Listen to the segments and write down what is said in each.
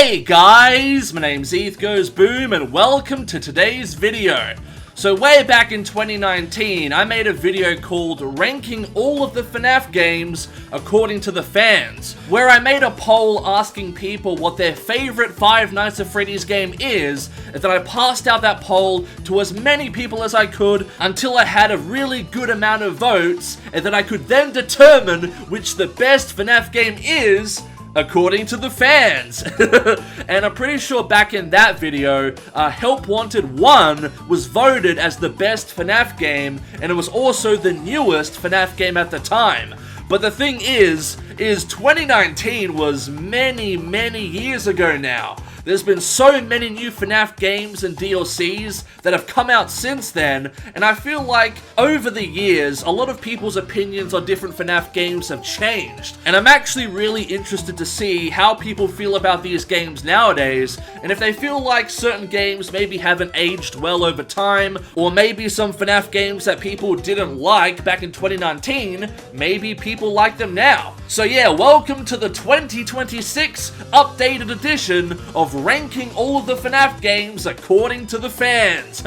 Hey guys, my name's EthGoesBOOM and welcome to today's video. So way back in 2019, I made a video called Ranking All of the FNAF Games According to the Fans, where I made a poll asking people what their favorite Five Nights at Freddy's game is, and then I passed out that poll to as many people as I could until I had a really good amount of votes, and then I could then determine which the best FNAF game is according to the fans. And I'm pretty sure back in that video, Help Wanted 1 was voted as the best FNAF game, and it was also the newest FNAF game at the time. But the thing is 2019 was many years ago now. There's been so many new FNAF games and DLCs that have come out since then, and I feel like over the years, a lot of people's opinions on different FNAF games have changed. And I'm actually really interested to see how people feel about these games nowadays, and if they feel like certain games maybe haven't aged well over time, or maybe some FNAF games that people didn't like back in 2019, maybe people like them now. So yeah, welcome to the 2026 updated edition of Ranking All of the FNAF Games According to the Fans.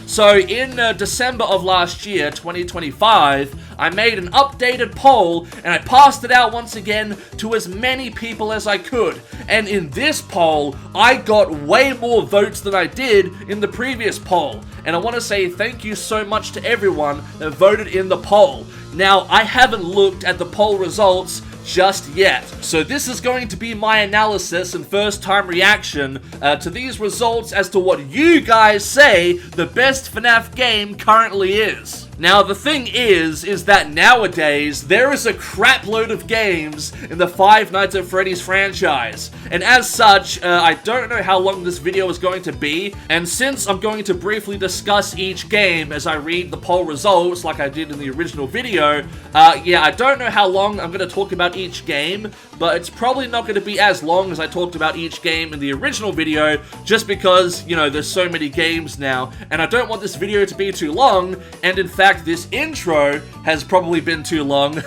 So in December of last year, 2025, I made an updated poll and I passed it out once again to as many people as I could. And in this poll, I got way more votes than I did in the previous poll. And I want to say thank you so much to everyone that voted in the poll. Now, I haven't looked at the poll results just yet, so this is going to be my analysis and first time reaction to these results as to what you guys say the best FNAF game currently is. Now, the thing is that nowadays, there is a crap load of games in the Five Nights at Freddy's franchise. And as such, I don't know how long this video is going to be, and since I'm going to briefly discuss each game as I read the poll results like I did in the original video, yeah, I don't know how long I'm going to talk about each game, but it's probably not going to be as long as I talked about each game in the original video, just because, you know, there's so many games now, and I don't want this video to be too long, and in fact, this intro has probably been too long.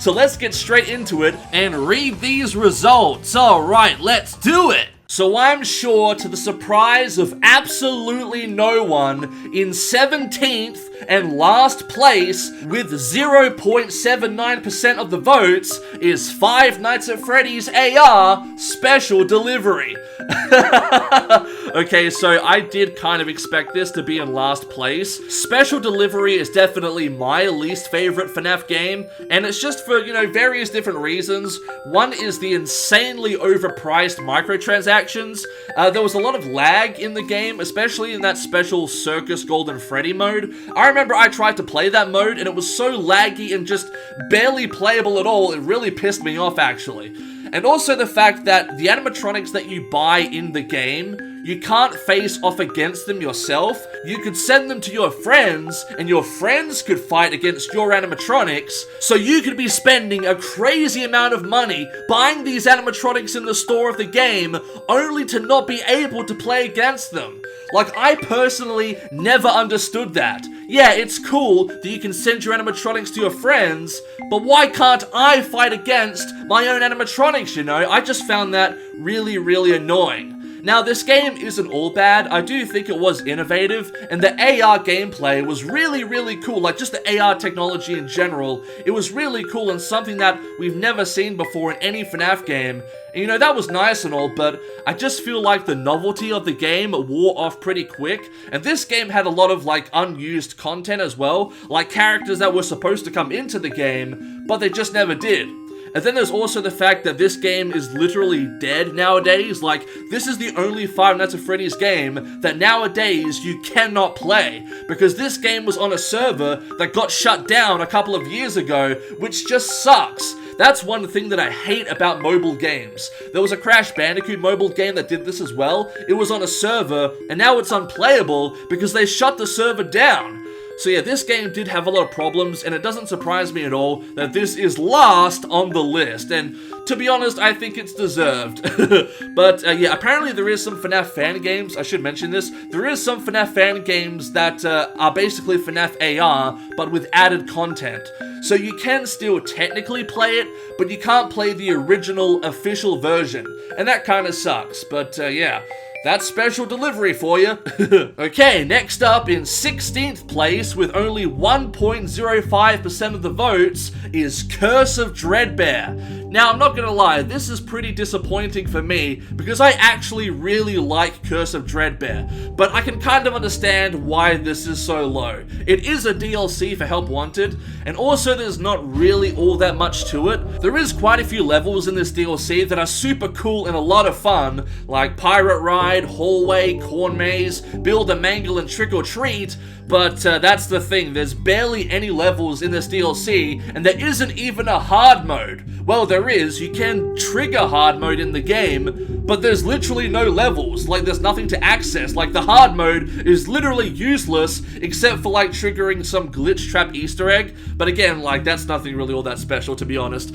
So let's get straight into it and read these results. Alright, let's do it! So I'm sure, to the surprise of absolutely no one, in 17th and last place with 0.79% of the votes is Five Nights at Freddy's AR Special Delivery. Okay, so I did kind of expect this to be in last place. Special Delivery is definitely my least favorite FNAF game, and it's just for, you know, various different reasons. One is the insanely overpriced microtransactions. There was a lot of lag in the game, especially in that special Circus Golden Freddy mode. I remember I tried to play that mode, and it was so laggy and just barely playable at all, it really pissed me off, actually. And also the fact that the animatronics that you buy in the game, you can't face off against them yourself. You could send them to your friends, and your friends could fight against your animatronics, so you could be spending a crazy amount of money buying these animatronics in the store of the game, only to not be able to play against them. Like, I personally never understood that. Yeah, it's cool that you can send your animatronics to your friends, but why can't I fight against my own animatronics, you know? I just found that really annoying. Now, this game isn't all bad. I do think it was innovative, and the AR gameplay was really cool. Like, just the AR technology in general, it was really cool and something that we've never seen before in any FNAF game. And, you know, that was nice and all, but I just feel like the novelty of the game wore off pretty quick, and this game had a lot of, like, unused content as well, like characters that were supposed to come into the game, but they just never did. And then there's also the fact that this game is literally dead nowadays. Like, this is the only Five Nights at Freddy's game that nowadays you cannot play, because this game was on a server that got shut down a couple of years ago, which just sucks. That's one thing that I hate about mobile games. There was a Crash Bandicoot mobile game that did this as well. It was on a server, and now it's unplayable because they shut the server down. So yeah, this game did have a lot of problems, and it doesn't surprise me at all that this is last on the list, and to be honest, I think it's deserved. But yeah, apparently there is some FNAF fan games, I should mention this, there is some FNAF fan games that are basically FNAF AR, but with added content. So you can still technically play it, but you can't play the original official version, and that kind of sucks, but yeah. That's special delivery for you. Okay, next up in 16th place with only 1.05% of the votes is Curse of Dreadbear. Now, I'm not gonna lie, this is pretty disappointing for me because I actually really like Curse of Dreadbear, but I can kind of understand why this is so low. It is a DLC for Help Wanted, and also there's not really all that much to it. There is quite a few levels in this DLC that are super cool and a lot of fun, like Pirate Ride, Hallway, Corn Maze, Build a Mangle, and Trick or Treat, but that's the thing, there's barely any levels in this DLC, and there isn't even a hard mode. Well, there is, you can trigger hard mode in the game, but there's literally no levels, like there's nothing to access, like the hard mode is literally useless, except for like triggering some glitch trap Easter egg, but again, like that's nothing really all that special, to be honest.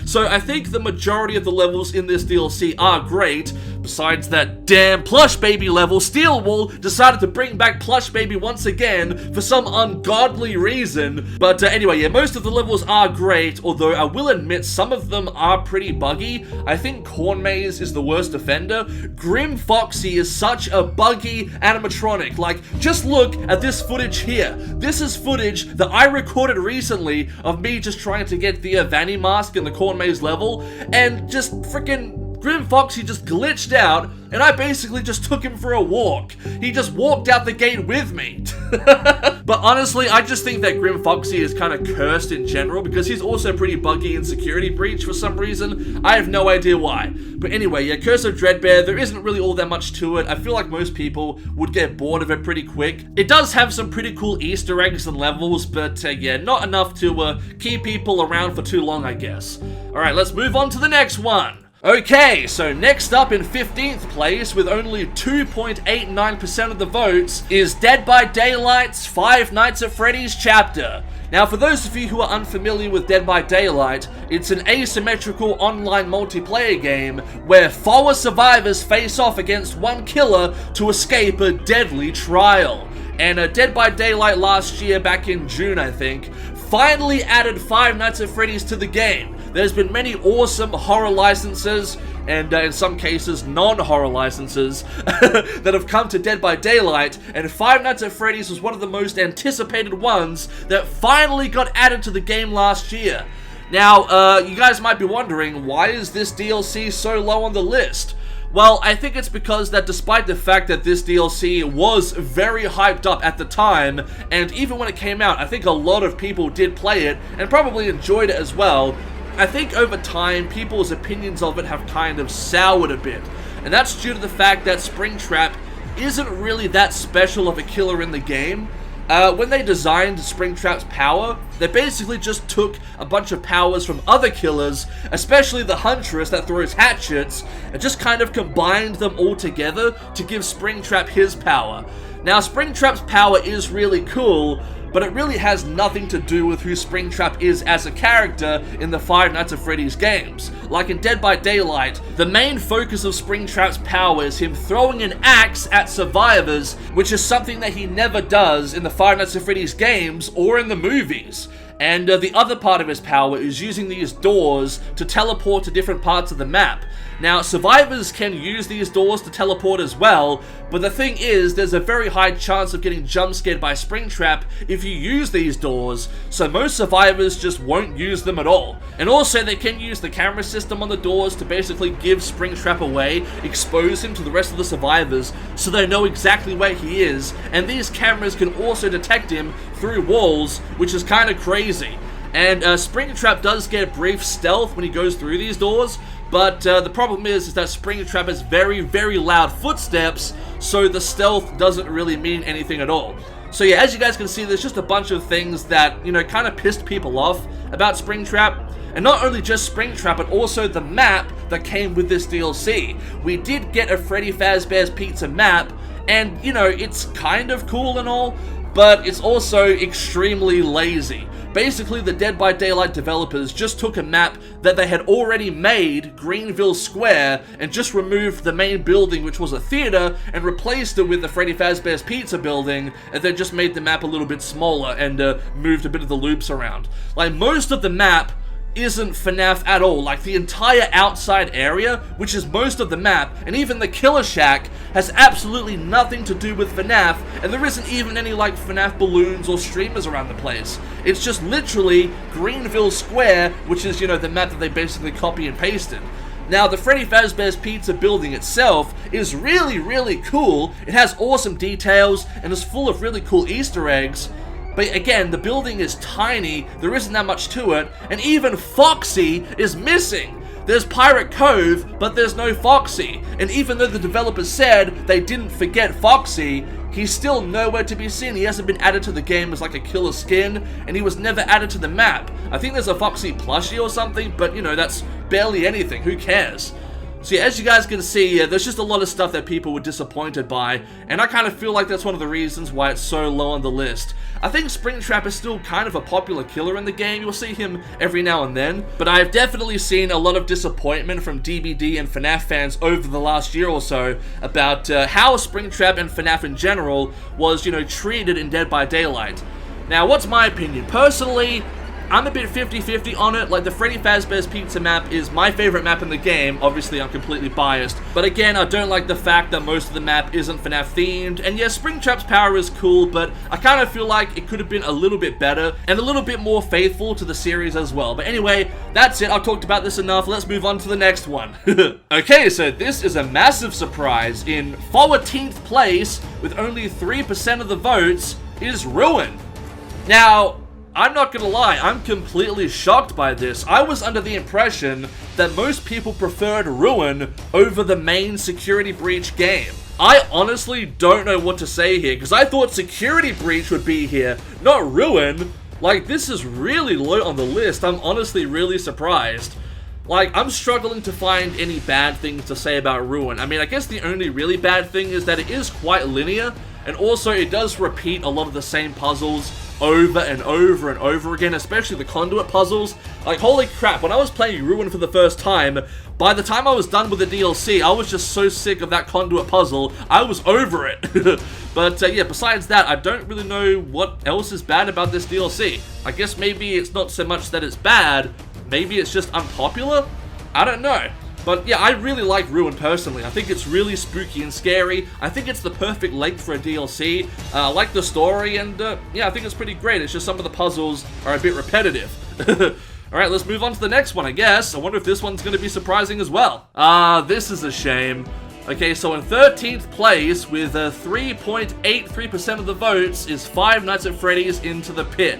So I think the majority of the levels in this DLC are great, besides that damn Plush Baby level. Steel Wool decided to bring back Plush Baby once again for some ungodly reason, but anyway, yeah, most of the levels are great, although I will admit some of them are pretty buggy. I think Corn Maze is the worst offender. Grim Foxy is such a buggy animatronic. Like, just look at this footage here. This is footage that I recorded recently of me just trying to get the Vanny mask in the Corn Maze level, and just freaking Grim Foxy just glitched out, and I basically just took him for a walk. He just walked out the gate with me. But honestly, I just think that Grim Foxy is kind of cursed in general, because he's also pretty buggy in Security Breach for some reason. I have no idea why. But anyway, yeah, Curse of Dreadbear, there isn't really all that much to it. I feel like most people would get bored of it pretty quick. It does have some pretty cool Easter eggs and levels, but yeah, not enough to keep people around for too long, I guess. Alright, let's move on to the next one. Okay, so next up in 15th place with only 2.89% of the votes is Dead by Daylight's Five Nights at Freddy's chapter. Now, for those of you who are unfamiliar with Dead by Daylight, it's an asymmetrical online multiplayer game where 4 survivors face off against one killer to escape a deadly trial. And Dead by Daylight last year, back in June I think, finally added Five Nights at Freddy's to the game. There's been many awesome horror licenses, and in some cases non-horror licenses, that have come to Dead by Daylight, and Five Nights at Freddy's was one of the most anticipated ones that finally got added to the game last year. Now, you guys might be wondering, why is this DLC so low on the list? Well, I think it's because that despite the fact that this DLC was very hyped up at the time, and even when it came out, I think a lot of people did play it, and probably enjoyed it as well, I think over time, people's opinions of it have kind of soured a bit, and that's due to the fact that Springtrap isn't really that special of a killer in the game. When they designed Springtrap's power, they basically just took a bunch of powers from other killers, especially the Huntress that throws hatchets, and just kind of combined them all together to give Springtrap his power. Now, Springtrap's power is really cool, but it really has nothing to do with who Springtrap is as a character in the Five Nights at Freddy's games. Like in Dead by Daylight, the main focus of Springtrap's power is him throwing an axe at survivors, which is something that he never does in the Five Nights at Freddy's games or in the movies. And the other part of his power is using these doors to teleport to different parts of the map. Now, survivors can use these doors to teleport as well, but the thing is, there's a very high chance of getting jump scared by Springtrap if you use these doors, so most survivors just won't use them at all. And also, they can use the camera system on the doors to basically give Springtrap away, expose him to the rest of the survivors, so they know exactly where he is, and these cameras can also detect him through walls, which is kind of crazy. And Springtrap does get brief stealth when he goes through these doors, but the problem is that Springtrap has very, very loud footsteps, so the stealth doesn't really mean anything at all. So yeah, as you guys can see, there's just a bunch of things that, you know, kind of pissed people off about Springtrap. And not only just Springtrap, but also the map that came with this DLC. We did get a Freddy Fazbear's Pizza map, and, you know, it's kind of cool and all, but it's also extremely lazy. Basically, the Dead by Daylight developers just took a map that they had already made, Greenville Square, and just removed the main building, which was a theater, and replaced it with the Freddy Fazbear's Pizza building, and then just made the map a little bit smaller and moved a bit of the loops around. Like, most of the map isn't FNAF at all. Like, the entire outside area, which is most of the map, and even the Killer Shack, has absolutely nothing to do with FNAF, and there isn't even any, like, FNAF balloons or streamers around the place. It's just literally Greenville Square, which is, you know, the map that they basically copy and pasted. Now, the Freddy Fazbear's Pizza building itself is really, really cool. It has awesome details, and is full of really cool Easter eggs. But again, the building is tiny, there isn't that much to it, and even Foxy is missing. There's Pirate Cove, but there's no Foxy. And even though the developers said they didn't forget Foxy, he's still nowhere to be seen. He hasn't been added to the game as like a killer skin, and he was never added to the map. I think there's a Foxy plushie or something, but you know, that's barely anything, who cares? So yeah, as you guys can see, there's just a lot of stuff that people were disappointed by, and I kind of feel like that's one of the reasons why it's so low on the list. I think Springtrap is still kind of a popular killer in the game. You'll see him every now and then, but I've definitely seen a lot of disappointment from DBD and FNAF fans over the last year or so about how Springtrap and FNAF in general was, you know, treated in Dead by Daylight. Now, what's my opinion? Personally, I'm a bit 50-50 on it. Like, the Freddy Fazbear's Pizza map is my favorite map in the game. Obviously, I'm completely biased. But again, I don't like the fact that most of the map isn't FNAF themed. And yeah, Springtrap's power is cool, but I kind of feel like it could have been a little bit better and a little bit more faithful to the series as well. But anyway, that's it. I've talked about this enough. Let's move on to the next one. Okay, so this is a massive surprise. In 14th place, with only 3% of the votes, is Ruin. Now, I'm not gonna lie, I'm completely shocked by this. I was under the impression that most people preferred Ruin over the main Security Breach game. I honestly don't know what to say here, because I thought Security Breach would be here, not Ruin. Like, this is really low on the list. I'm honestly really surprised. Like, I'm struggling to find any bad things to say about Ruin. I mean, I guess the only really bad thing is that it is quite linear, and also it does repeat a lot of the same puzzles over and over and over again, especially the conduit puzzles. Like, holy crap, when I was playing Ruin for the first time, by the time I was done with the DLC, I was just so sick of that conduit puzzle, I was over it. But yeah, besides that, I don't really know what else is bad about this DLC. I guess maybe it's not so much that it's bad, maybe it's just unpopular? I don't know. But yeah, I really like Ruin personally. I think it's really spooky and scary. I think it's the perfect length for a DLC. I like the story, and yeah, I think it's pretty great. It's just some of the puzzles are a bit repetitive. Alright, let's move on to the next one, I guess. I wonder if this one's going to be surprising as well. This is a shame. Okay, so in 13th place, with 3.83% of the votes, is Five Nights at Freddy's Into the Pit.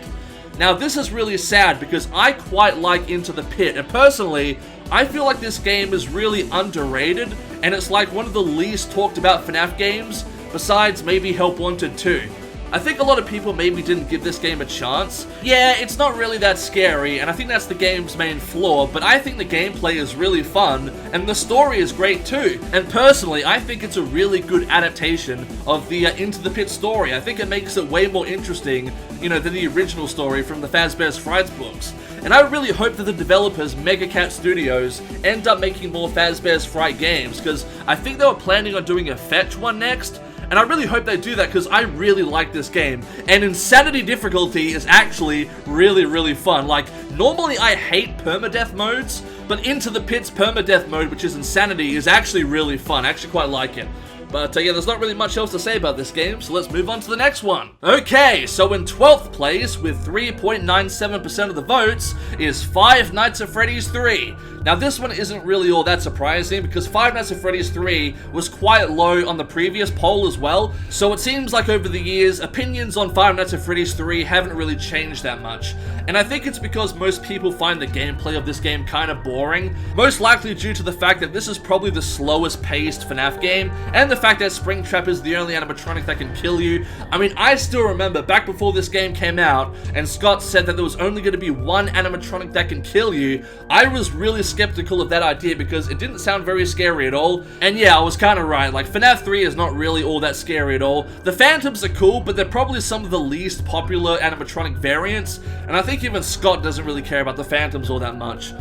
Now, this is really sad because I quite like Into the Pit, and personally, I feel like this game is really underrated, and it's like one of the least talked about FNAF games, besides maybe Help Wanted 2. I think a lot of people maybe didn't give this game a chance. Yeah, it's not really that scary, and I think that's the game's main flaw, but I think the gameplay is really fun, and the story is great too. And personally, I think it's a really good adaptation of the Into the Pit story. I think it makes it way more interesting, you know, than the original story from the Fazbear's Fright books. And I really hope that the developers, Mega Cat Studios, end up making more Fazbear's Fright games, because I think they were planning on doing a Fetch one next, and I really hope they do that because I really like this game. And Insanity difficulty is actually really, really fun. Like, normally I hate permadeath modes, but Into the Pit's permadeath mode, which is Insanity, is actually really fun. I actually quite like it. But yeah, there's not really much else to say about this game, so let's move on to the next one. Okay, so in 12th place, with 3.97% of the votes, is Five Nights at Freddy's 3. Now, this one isn't really all that surprising, because Five Nights at Freddy's 3 was quite low on the previous poll as well, so it seems like over the years, opinions on Five Nights at Freddy's 3 haven't really changed that much. And I think it's because most people find the gameplay of this game kind of boring, most likely due to the fact that this is probably the slowest paced FNAF game, and the fact that Springtrap is the only animatronic that can kill you. I mean, I still remember back before this game came out, and Scott said that there was only going to be one animatronic that can kill you, I was really skeptical of that idea because it didn't sound very scary at all. And yeah, I was kind of right. Like, FNAF 3 is not really all that scary at all. The Phantoms are cool, but they're probably some of the least popular animatronic variants, and I think even Scott doesn't really care about the Phantoms all that much.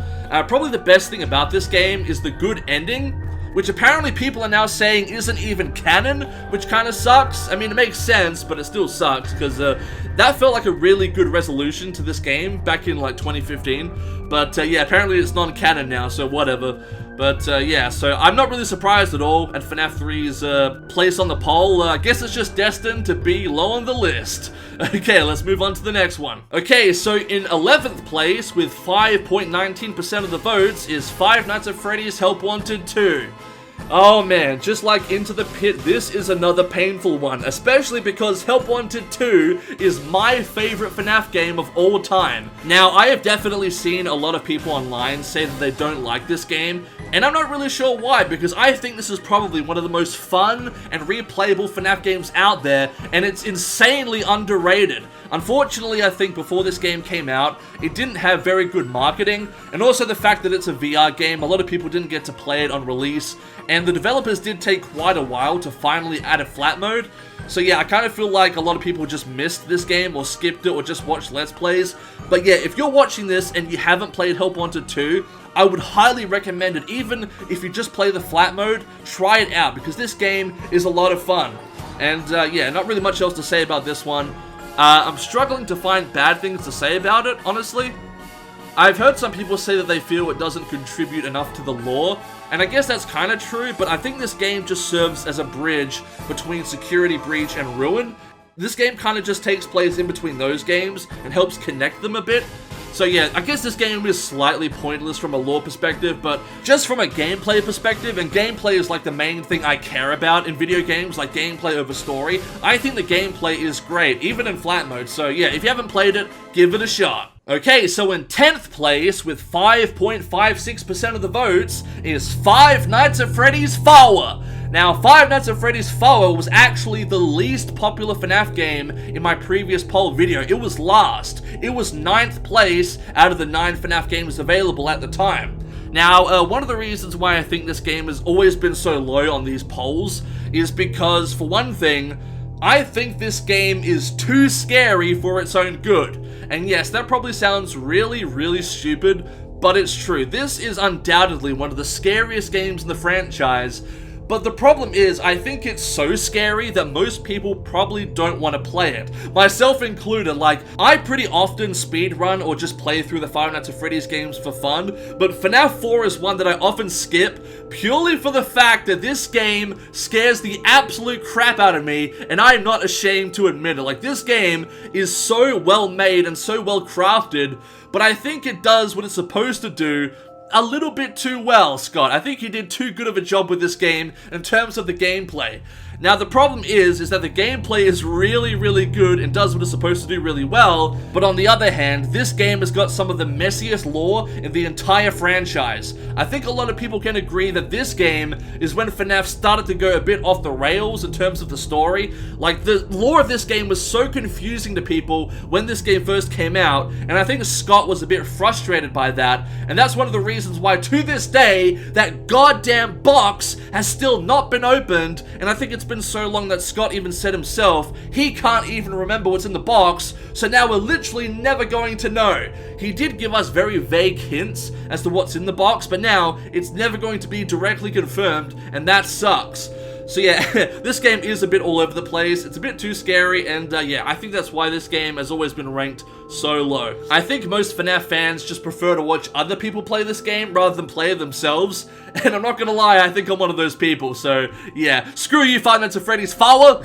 Probably the best thing about this game is the good ending, which apparently people are now saying isn't even canon, which kind of sucks. I mean, it makes sense, but it still sucks, because that felt like a really good resolution to this game back in, like, 2015. But, yeah, apparently it's non-canon now, so whatever. But, yeah, so I'm not really surprised at all at FNAF 3's place on the poll. I guess it's just destined to be low on the list. Okay, let's move on to the next one. Okay, so in 11th place, with 5.19% of the votes, is Five Nights at Freddy's Help Wanted 2. Oh man, just like Into the Pit, this is another painful one, especially because Help Wanted 2 is my favorite FNAF game of all time. Now, I have definitely seen a lot of people online say that they don't like this game, and I'm not really sure why, because I think this is probably one of the most fun and replayable FNAF games out there, and it's insanely underrated. Unfortunately, I think before this game came out, it didn't have very good marketing, and also the fact that it's a VR game, a lot of people didn't get to play it on release, and the developers did take quite a while to finally add a flat mode. So yeah, I kind of feel like a lot of people just missed this game or skipped it or just watched Let's Plays. But yeah, if you're watching this and you haven't played Help Wanted 2, I would highly recommend it. Even if you just play the flat mode, try it out because this game is a lot of fun. And yeah, not really much else to say about this one. I'm struggling to find bad things to say about it, honestly. I've heard some people say that they feel it doesn't contribute enough to the lore, and I guess that's kind of true, but I think this game just serves as a bridge between Security Breach and Ruin. This game kind of just takes place in between those games and helps connect them a bit. So yeah, I guess this game is slightly pointless from a lore perspective, but just from a gameplay perspective, and gameplay is like the main thing I care about in video games, like gameplay over story, I think the gameplay is great, even in flat mode. So yeah, if you haven't played it, give it a shot. Okay, so in 10th place, with 5.56% of the votes, is Five Nights at Freddy's Fower. Now, Five Nights at Freddy's Fower was actually the least popular FNAF game in my previous poll video. It was last. It was 9th place out of the 9 FNAF games available at the time. Now, one of the reasons why I think this game has always been so low on these polls is because, for one thing, I think this game is too scary for its own good. And yes, that probably sounds really, really stupid, but it's true. This is undoubtedly one of the scariest games in the franchise. But the problem is, I think it's so scary that most people probably don't want to play it. Myself included, like, I pretty often speedrun or just play through the Five Nights at Freddy's games for fun, but FNAF 4 is one that I often skip, purely for the fact that this game scares the absolute crap out of me, and I'm not ashamed to admit it. Like, this game is so well made and so well crafted, but I think it does what it's supposed to do a little bit too well, Scott. I think you did too good of a job with this game in terms of the gameplay. Now, the problem is that the gameplay is really, really good and does what it's supposed to do really well, but on the other hand, this game has got some of the messiest lore in the entire franchise. I think a lot of people can agree that this game is when FNAF started to go a bit off the rails in terms of the story. Like, the lore of this game was so confusing to people when this game first came out, and I think Scott was a bit frustrated by that, and that's one of the reasons why, to this day, that goddamn box has still not been opened, and I think it's been so long that Scott even said himself he can't even remember what's in the box, so now we're literally never going to know. He did give us very vague hints as to what's in the box, but now it's never going to be directly confirmed, and that sucks. So yeah, this game is a bit all over the place, it's a bit too scary, and yeah, I think that's why this game has always been ranked so low. I think most FNAF fans just prefer to watch other people play this game rather than play it themselves, and I'm not gonna lie, I think I'm one of those people, so yeah, screw you Five Nights at Freddy's Fower!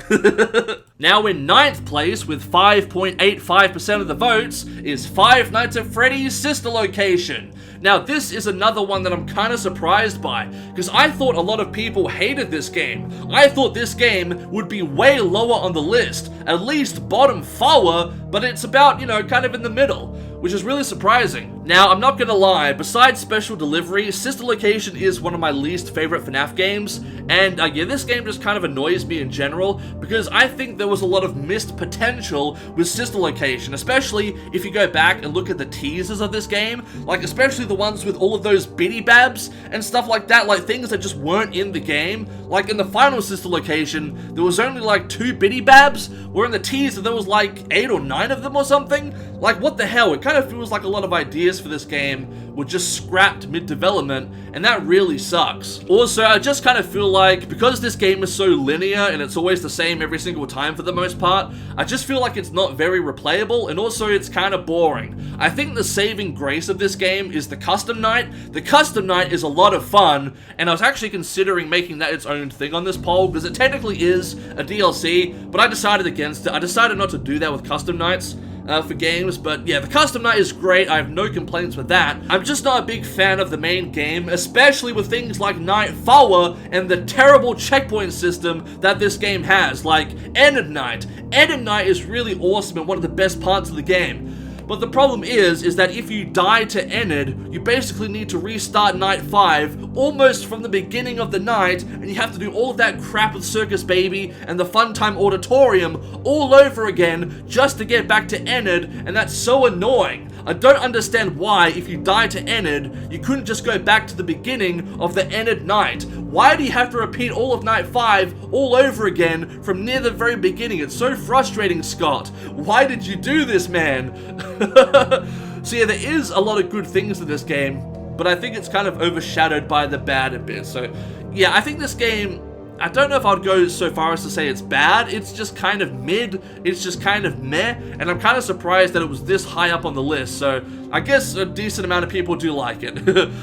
Now in 9th place, with 5.85% of the votes, is Five Nights at Freddy's Sister Location. Now, this is another one that I'm kind of surprised by, because I thought a lot of people hated this game. I thought this game would be way lower on the list, at least bottom four, but it's about, you know, kind of in the middle, which is really surprising. Now, I'm not gonna lie, besides Special Delivery, Sister Location is one of my least favorite FNAF games, and yeah, this game just kind of annoys me in general, because I think there was a lot of missed potential with Sister Location, especially if you go back and look at the teasers of this game, like especially the ones with all of those biddy babs and stuff like that, like things that just weren't in the game. Like in the final Sister Location, there was only like 2 biddy babs, where in the teaser there was like 8 or 9 of them or something. Like what the hell, it kind of feels like a lot of ideas for this game were just scrapped mid-development, and that really sucks. Also, I just kind of feel like, because this game is so linear and it's always the same every single time for the most part, I just feel like it's not very replayable, and also it's kind of boring. I think the saving grace of this game is the custom night. The custom night is a lot of fun, and I was actually considering making that its own thing on this poll, because it technically is a DLC, but I decided against it. I decided not to do that with custom nights for games, but yeah, the custom night is great. I have no complaints with that. I'm just not a big fan of the main game, especially with things like Night Fawa and the terrible checkpoint system that this game has, like End of Night. End of Night is really awesome and one of the best parts of the game. But the problem is that if you die to Enid, you basically need to restart Night 5 almost from the beginning of the night, and you have to do all of that crap with Circus Baby and the Funtime Auditorium all over again just to get back to Enid, and that's so annoying. I don't understand why, if you die to Enid, you couldn't just go back to the beginning of the Enid night. Why do you have to repeat all of Night 5 all over again from near the very beginning? It's so frustrating, Scott. Why did you do this, man? So yeah, there is a lot of good things in this game, but I think it's kind of overshadowed by the bad a bit. So yeah, I think this game, I don't know if I'd go so far as to say it's bad. It's just kind of mid, it's just kind of meh, and I'm kind of surprised that it was this high up on the list, so I guess a decent amount of people do like it.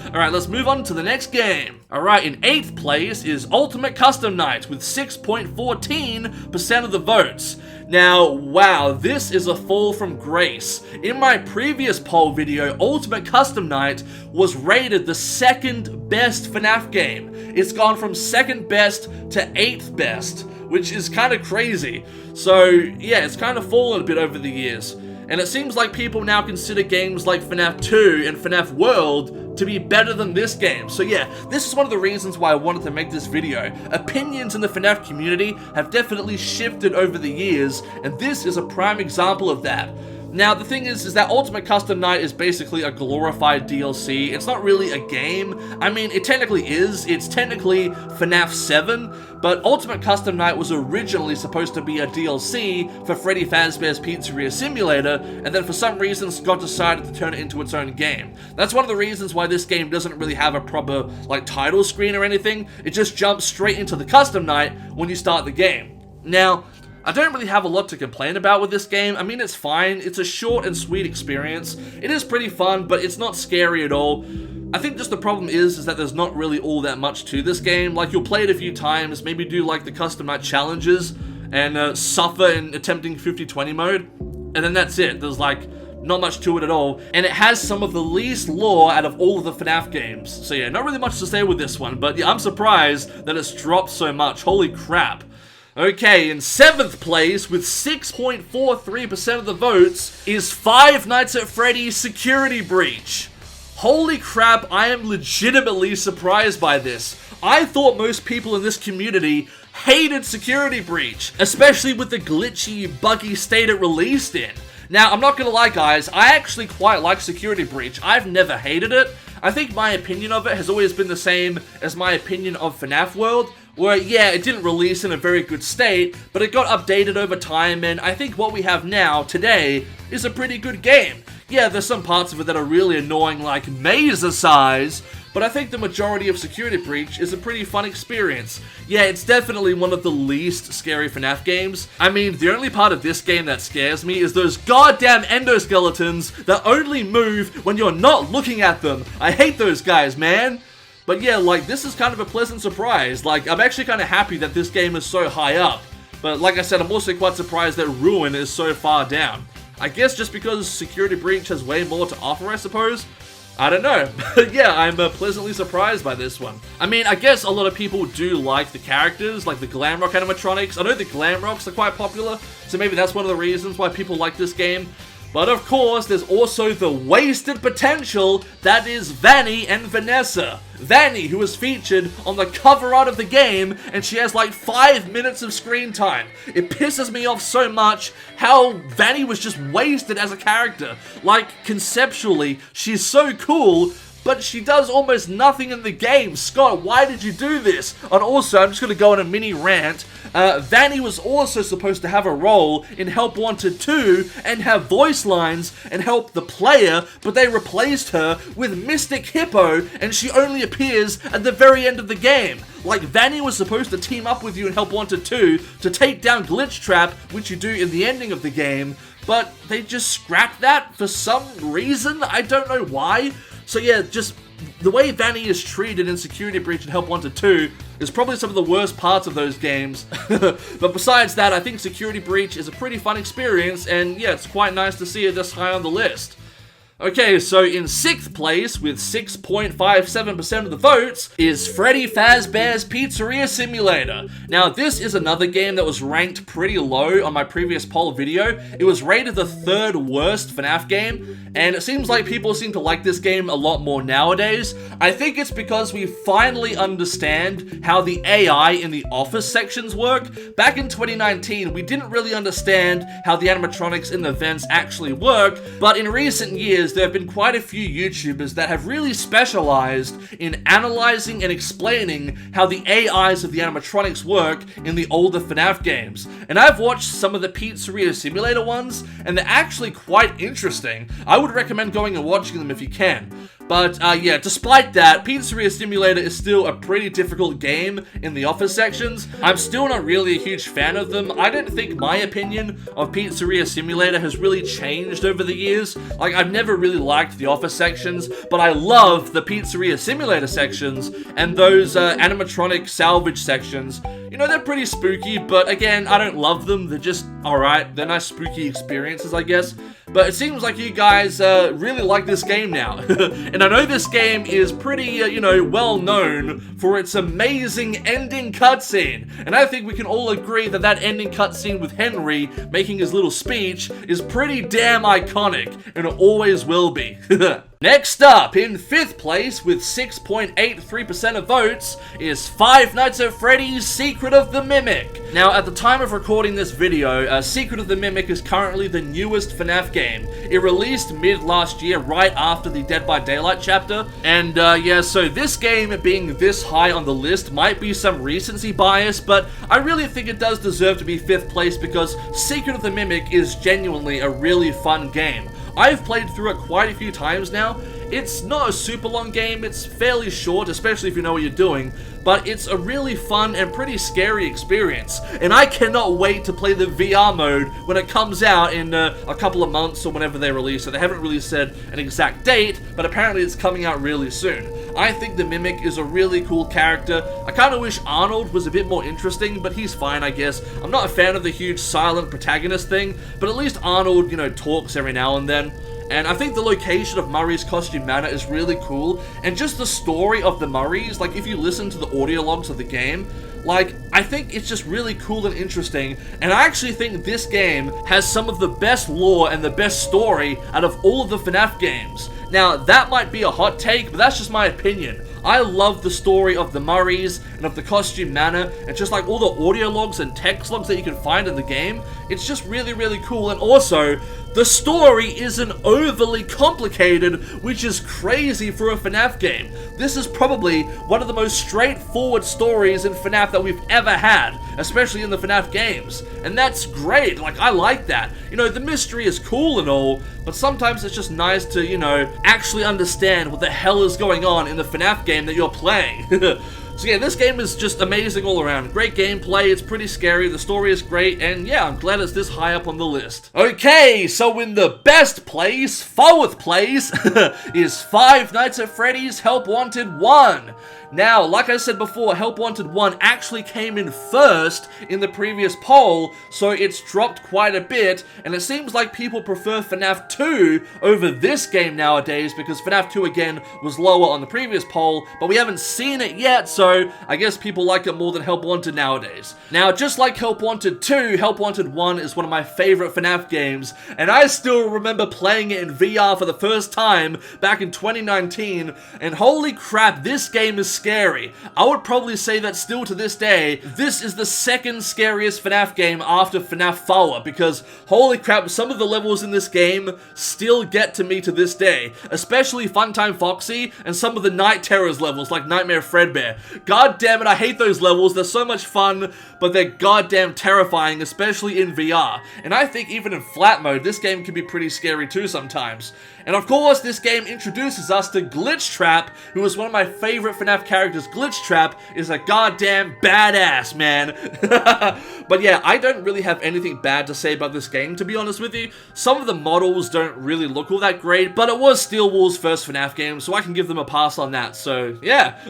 Alright, let's move on to the next game. Alright, in 8th place is Ultimate Custom Night with 6.14% of the votes. Now, wow, this is a fall from grace. In my previous poll video, Ultimate Custom Night was rated the 2nd best FNAF game. It's gone from 2nd best to 8th best, which is kind of crazy. So, yeah, it's kind of fallen a bit over the years. And it seems like people now consider games like FNAF 2 and FNAF World to be better than this game. So yeah, this is one of the reasons why I wanted to make this video. Opinions in the FNAF community have definitely shifted over the years, and this is a prime example of that. Now, the thing is that Ultimate Custom Night is basically a glorified DLC. It's not really a game. I mean, it technically is. It's technically FNAF 7, but Ultimate Custom Night was originally supposed to be a DLC for Freddy Fazbear's Pizzeria Simulator, and then for some reason Scott decided to turn it into its own game. That's one of the reasons why this game doesn't really have a proper, like, title screen or anything. It just jumps straight into the Custom Night when you start the game. Now, I don't really have a lot to complain about with this game. I mean, it's fine. It's a short and sweet experience. It is pretty fun, but it's not scary at all. I think just the problem is that there's not really all that much to this game. Like, you'll play it a few times, maybe do like the custom night challenges, and suffer in attempting 50-20 mode, and then that's it. There's like not much to it at all, and it has some of the least lore out of all of the FNAF games. So yeah, not really much to say with this one, but yeah, I'm surprised that it's dropped so much. Holy crap. Okay, in 7th place, with 6.43% of the votes, is Five Nights at Freddy's Security Breach. Holy crap, I am legitimately surprised by this. I thought most people in this community hated Security Breach, especially with the glitchy, buggy state it released in. Now, I'm not gonna lie, guys, I actually quite like Security Breach. I've never hated it. I think my opinion of it has always been the same as my opinion of FNAF World, where, yeah, it didn't release in a very good state, but it got updated over time, and I think what we have now, today, is a pretty good game. Yeah, there's some parts of it that are really annoying, like Mazer size, but I think the majority of Security Breach is a pretty fun experience. Yeah, it's definitely one of the least scary FNAF games. I mean, the only part of this game that scares me is those goddamn endoskeletons that only move when you're not looking at them. I hate those guys, man. But yeah, like, this is kind of a pleasant surprise. Like, I'm actually kind of happy that this game is so high up. But like I said, I'm also quite surprised that Ruin is so far down. I guess just because Security Breach has way more to offer, I suppose? I don't know. But yeah, I'm pleasantly surprised by this one. I mean, I guess a lot of people do like the characters, like the Glamrock animatronics. I know the Glamrocks are quite popular, so maybe that's one of the reasons why people like this game. But of course, there's also the wasted potential that is Vanny and Vanessa. Vanny, who was featured on the cover art of the game, and she has like 5 minutes of screen time. It pisses me off so much how Vanny was just wasted as a character. Like, conceptually, she's so cool, but she does almost nothing in the game. Scott, why did you do this? And also, I'm just going to go on a mini rant. Vanny was also supposed to have a role in Help Wanted 2 and have voice lines and help the player, but they replaced her with Mystic Hippo, and she only appears at the very end of the game. Like, Vanny was supposed to team up with you in Help Wanted 2 to take down Glitch Trap, which you do in the ending of the game, but they just scrapped that for some reason. I don't know why. So yeah, just the way Vanny is treated in Security Breach and Help Wanted 2 is probably some of the worst parts of those games. But besides that, I think Security Breach is a pretty fun experience, and yeah, it's quite nice to see it this high on the list. Okay, so in 6th place, with 6.57% of the votes, is Freddy Fazbear's Pizzeria Simulator. Now, this is another game that was ranked pretty low on my previous poll video. It was rated the 3rd worst FNAF game, and it seems like people seem to like this game a lot more nowadays. I think it's because we finally understand how the AI in the office sections work. Back in 2019, we didn't really understand how the animatronics in the vents actually work, but in recent years, there have been quite a few YouTubers that have really specialized in analyzing and explaining how the AIs of the animatronics work in the older FNAF games. And I've watched some of the Pizzeria Simulator ones, and they're actually quite interesting. I would recommend going and watching them if you can. But yeah, despite that, Pizzeria Simulator is still a pretty difficult game in the office sections. I'm still not really a huge fan of them. I don't think my opinion of Pizzeria Simulator has really changed over the years. Like, I've never really liked the office sections, but I love the Pizzeria Simulator sections and those animatronic salvage sections. You know, they're pretty spooky, but again, I don't love them. They're just alright. They're nice spooky experiences, I guess. But it seems like you guys really like this game now. And I know this game is pretty, you know, well known for its amazing ending cutscene. And I think we can all agree that that ending cutscene with Henry making his little speech is pretty damn iconic, and it always will be. Next up, in 5th place with 6.83% of votes, is Five Nights at Freddy's Secret of the Mimic. Now, at the time of recording this video, Secret of the Mimic is currently the newest FNAF game. It released mid last year, right after the Dead by Daylight chapter, and yeah, so this game being this high on the list might be some recency bias, but I really think it does deserve to be 5th place because Secret of the Mimic is genuinely a really fun game. I've played through it quite a few times now. It's not a super long game, it's fairly short, especially if you know what you're doing, but it's a really fun and pretty scary experience, and I cannot wait to play the VR mode when it comes out in a couple of months or whenever they release it. They haven't really said an exact date, but apparently it's coming out really soon. I think the Mimic is a really cool character. I kind of wish Arnold was a bit more interesting, but he's fine, I guess. I'm not a fan of the huge silent protagonist thing, but at least Arnold, you know, talks every now and then. And I think the location of Murray's Costume Manor is really cool, and just the story of the Murrays, like if you listen to the audio logs of the game, like, I think it's just really cool and interesting, and I actually think this game has some of the best lore and the best story out of all of the FNAF games. Now, that might be a hot take, but that's just my opinion. I love the story of the Murrays and of the Costume Manor, and just like all the audio logs and text logs that you can find in the game. It's just really, really cool, and also, the story isn't overly complicated, which is crazy for a FNAF game. This is probably one of the most straightforward stories in FNAF that we've ever had, especially in the FNAF games, and that's great. Like, I like that. You know, the mystery is cool and all, but sometimes it's just nice to, you know, actually understand what the hell is going on in the FNAF game that you're playing. So yeah, this game is just amazing all around. Great gameplay, it's pretty scary, the story is great, and yeah, I'm glad it's this high up on the list. Okay, so in the best place, 4th place, is Five Nights at Freddy's Help Wanted 1. Now, like I said before, Help Wanted 1 actually came in first in the previous poll, so it's dropped quite a bit, and it seems like people prefer FNAF 2 over this game nowadays, because FNAF 2 again was lower on the previous poll, but we haven't seen it yet, so I guess people like it more than Help Wanted nowadays. Now, just like Help Wanted 2, Help Wanted 1 is one of my favorite FNAF games, and I still remember playing it in VR for the first time back in 2019, and holy crap, this game is scary. I would probably say that still to this day, this is the second scariest FNAF game after FNAF 4, because holy crap, some of the levels in this game still get to me to this day, especially Funtime Foxy and some of the Night Terrors levels like Nightmare Fredbear. God damn it, I hate those levels. They're so much fun, but they're goddamn terrifying, especially in VR. And I think even in flat mode, this game can be pretty scary too sometimes. And of course, this game introduces us to Glitchtrap, who is one of my favorite FNAF characters. Glitchtrap is a goddamn badass, man. But yeah, I don't really have anything bad to say about this game, to be honest with you. Some of the models don't really look all that great, but it was Steel Wool's first FNAF game, so I can give them a pass on that. So yeah,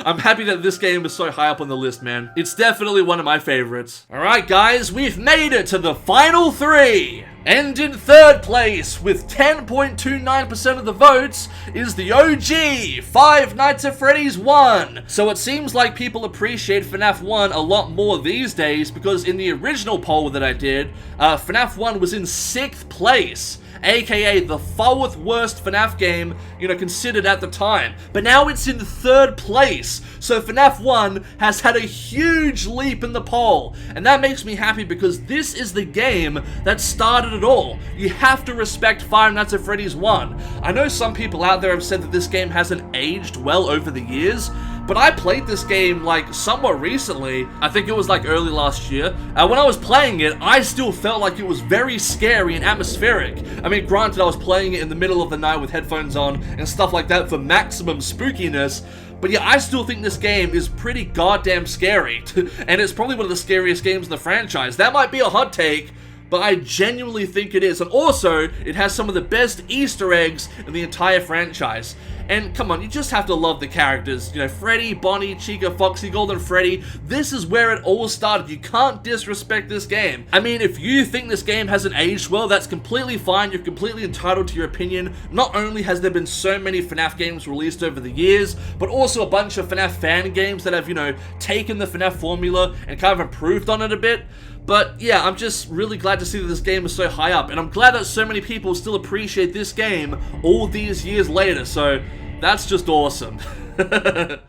I'm happy that this game is so high up on the list, man. It's definitely one of my favorites. Alright guys, we've made it to the final 3! And in third place, with 10.29% of the votes, is the OG, Five Nights at Freddy's 1. So it seems like people appreciate FNAF 1 a lot more these days, because in the original poll that I did, FNAF 1 was in 6th place. AKA the 4th worst FNAF game, considered at the time. But now it's in 3rd place, so FNAF 1 has had a huge leap in the poll. And that makes me happy, because this is the game that started it all. You have to respect Five Nights at Freddy's 1. I know some people out there have said that this game hasn't aged well over the years, but I played this game, somewhat recently. I think it was, early last year. When I was playing it, I still felt like it was very scary and atmospheric. I mean, granted, I was playing it in the middle of the night with headphones on and stuff like that for maximum spookiness, but yeah, I still think this game is pretty goddamn scary. And it's probably one of the scariest games in the franchise. That might be a hot take, but I genuinely think it is. And also, it has some of the best Easter eggs in the entire franchise. And come on, you just have to love the characters. Freddy, Bonnie, Chica, Foxy, Golden Freddy. This is where it all started. You can't disrespect this game. I mean, if you think this game hasn't aged well, that's completely fine. You're completely entitled to your opinion. Not only has there been so many FNAF games released over the years, but also a bunch of FNAF fan games that have, taken the FNAF formula and kind of improved on it a bit. But yeah, I'm just really glad to see that this game is so high up, and I'm glad that so many people still appreciate this game all these years later, so that's just awesome.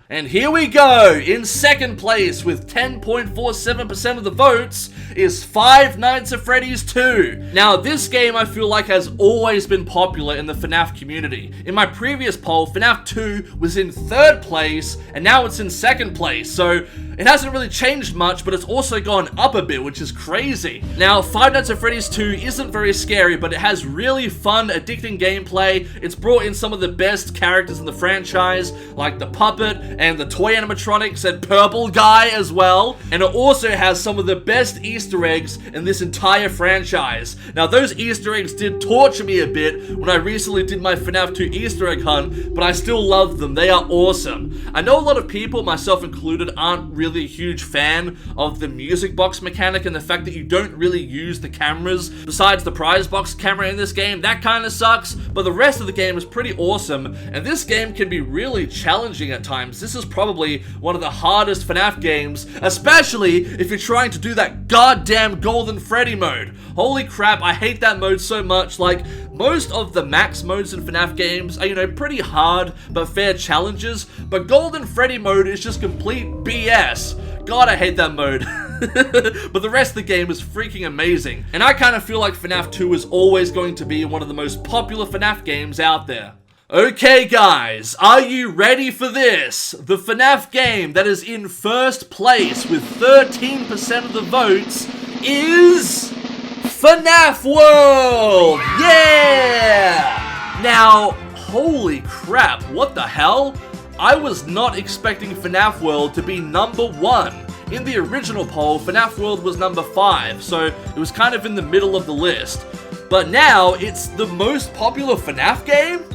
And here we go! In second place with 10.47% of the votes is Five Nights at Freddy's 2. Now, this game I feel like has always been popular in the FNAF community. In my previous poll, FNAF 2 was in 3rd place, and now it's in 2nd place, so it hasn't really changed much, but it's also gone up a bit, which is crazy. Now, Five Nights at Freddy's 2 isn't very scary, but it has really fun, addicting gameplay. It's brought in some of the best characters in the franchise, like the puppet and the toy animatronics and purple guy as well. And it also has some of the best Easter eggs in this entire franchise. Now, those Easter eggs did torture me a bit when I recently did my FNAF 2 Easter egg hunt, but I still love them. They are awesome. I know a lot of people, myself included, aren't really a huge fan of the music box mechanic and the fact that you don't really use the cameras besides the prize box camera in this game. That kind of sucks, but the rest of the game is pretty awesome, and this game can be really challenging at times. This is probably one of the hardest FNAF games, especially if you're trying to do that goddamn Golden Freddy mode. Holy crap, I hate that mode so much. Most of the max modes in FNAF games are, pretty hard but fair challenges, but Golden Freddy mode is just complete BS. God, I hate that mode. But the rest of the game is freaking amazing, and I kind of feel like FNAF 2 is always going to be one of the most popular FNAF games out there. Okay guys, are you ready for this? The FNAF game that is in 1st place with 13% of the votes is FNAF World! Yeah! Now, holy crap, what the hell? I was not expecting FNAF World to be number 1. In the original poll, FNAF World was number 5, so it was kind of in the middle of the list. But now, it's the most popular FNAF game?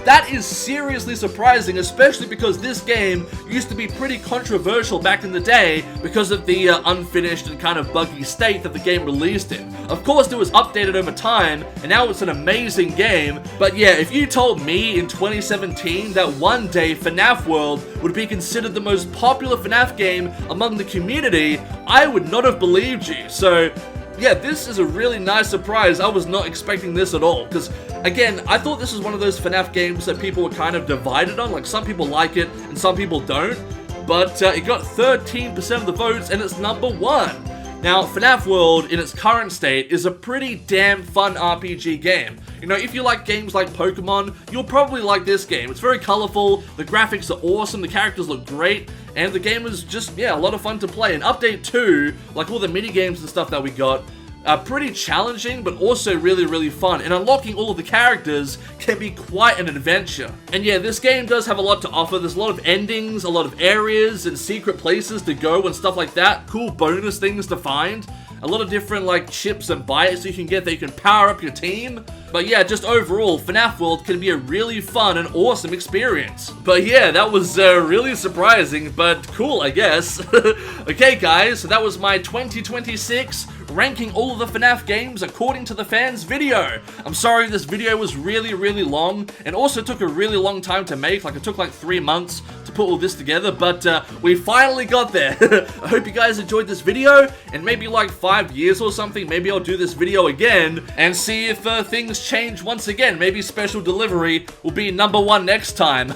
That is seriously surprising, especially because this game used to be pretty controversial back in the day because of the unfinished and kind of buggy state that the game released in. Of course, it was updated over time, and now it's an amazing game, but yeah, if you told me in 2017 that one day FNAF World would be considered the most popular FNAF game among the community, I would not have believed you. So yeah, this is a really nice surprise. I was not expecting this at all, because again, I thought this was one of those FNAF games that people were kind of divided on. Like, some people like it and some people don't, but it got 13% of the votes and it's #1. Now, FNAF World in its current state is a pretty damn fun RPG game. You know, if you like games like Pokemon, you'll probably like this game. It's very colorful, the graphics are awesome, the characters look great, and the game is just, yeah, a lot of fun to play. And Update 2, like all the mini games and stuff that we got, are pretty challenging, but also really, really fun. And unlocking all of the characters can be quite an adventure. And yeah, this game does have a lot to offer. There's a lot of endings, a lot of areas and secret places to go and stuff like that. Cool bonus things to find. A lot of different, like, chips and bites you can get that you can power up your team. But yeah, just overall, FNAF World can be a really fun and awesome experience. But yeah, that was really surprising, but cool, I guess. Okay, guys, so that was my 2026 ranking all of the FNAF games according to the fans video. I'm sorry this video was really, really long, and also took a really long time to make. Like, it took like 3 months to put all this together, but we finally got there. I hope you guys enjoyed this video, and maybe like 5 years or something, maybe I'll do this video again and see if things change once again. Maybe special delivery will be #1 next time.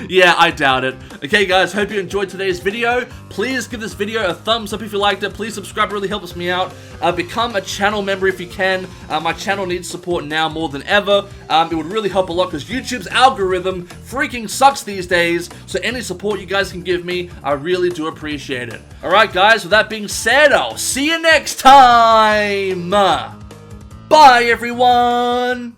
Yeah, I doubt it. Okay, guys, hope you enjoyed today's video. Please give this video a thumbs up if you liked it. Please subscribe, it really helps me out. Become a channel member if you can. My channel needs support now more than ever. It would really help a lot because YouTube's algorithm freaking sucks these days, so any support you guys can give me, I really do appreciate it. Alright, guys, with that being said, I'll see you next time! Bye, everyone!